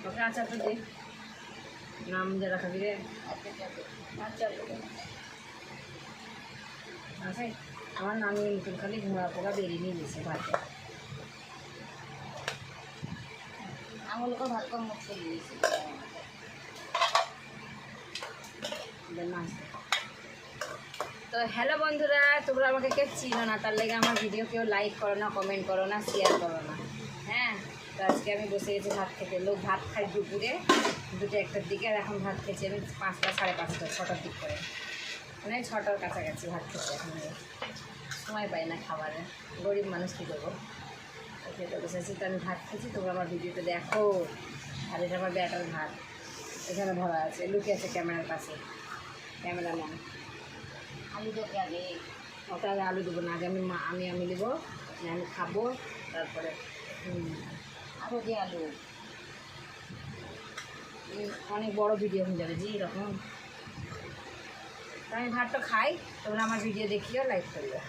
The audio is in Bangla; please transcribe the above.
ওকে আচার তো দে, নাম যারা খাবি রে। আচ্ছা আমার নামের নতুন খালি ঘোড়া পোকা বেরিয়ে নিয়ে গেছে ভাতে। আঙুল করে ভাত কম মুখ চলে গেছে। তো হ্যালো বন্ধুরা, তোমরা আমাকে কেউ চিনো না, তার লেগে আমার ভিডিও কেউ লাইক করো না, কমেন্ট করো না, শেয়ার করো না। হ্যাঁ, তো আজকে আমি বসে গেছি ভাত খেতে। লোক ভাত খাই দুপুরে 2টা-1টার দিকে, আর এখন ভাত খেয়েছি আমি 5টা, 5:30, 6টার দিক করে, মানে 6টার কাছাকাছি ভাত খেতে। এখন সময় পাই না খাবারে, গরিব মানুষ কী করবো। খেতে বসেছি, তো আমি ভাত খেয়েছি, তোমরা আমার ভিডিওতে দেখো। আর এটা আমার ব্যাটার ভাত, এখানে ভরা আছে, লুকে আছে ক্যামেরার পাশে, ক্যামেরাম্যান। আলু দেবে আগে, ওটা আগে আলু দেবো না, আগে আমি নেবো, আমি খাবো, তারপরে আরও যে আলু অনেক বড় ভিডিও হয়ে যাবে যে এরকম। আমি ভাতটা খাই, তোমরা আমার ভিডিও দেখিও, লাইক করিও।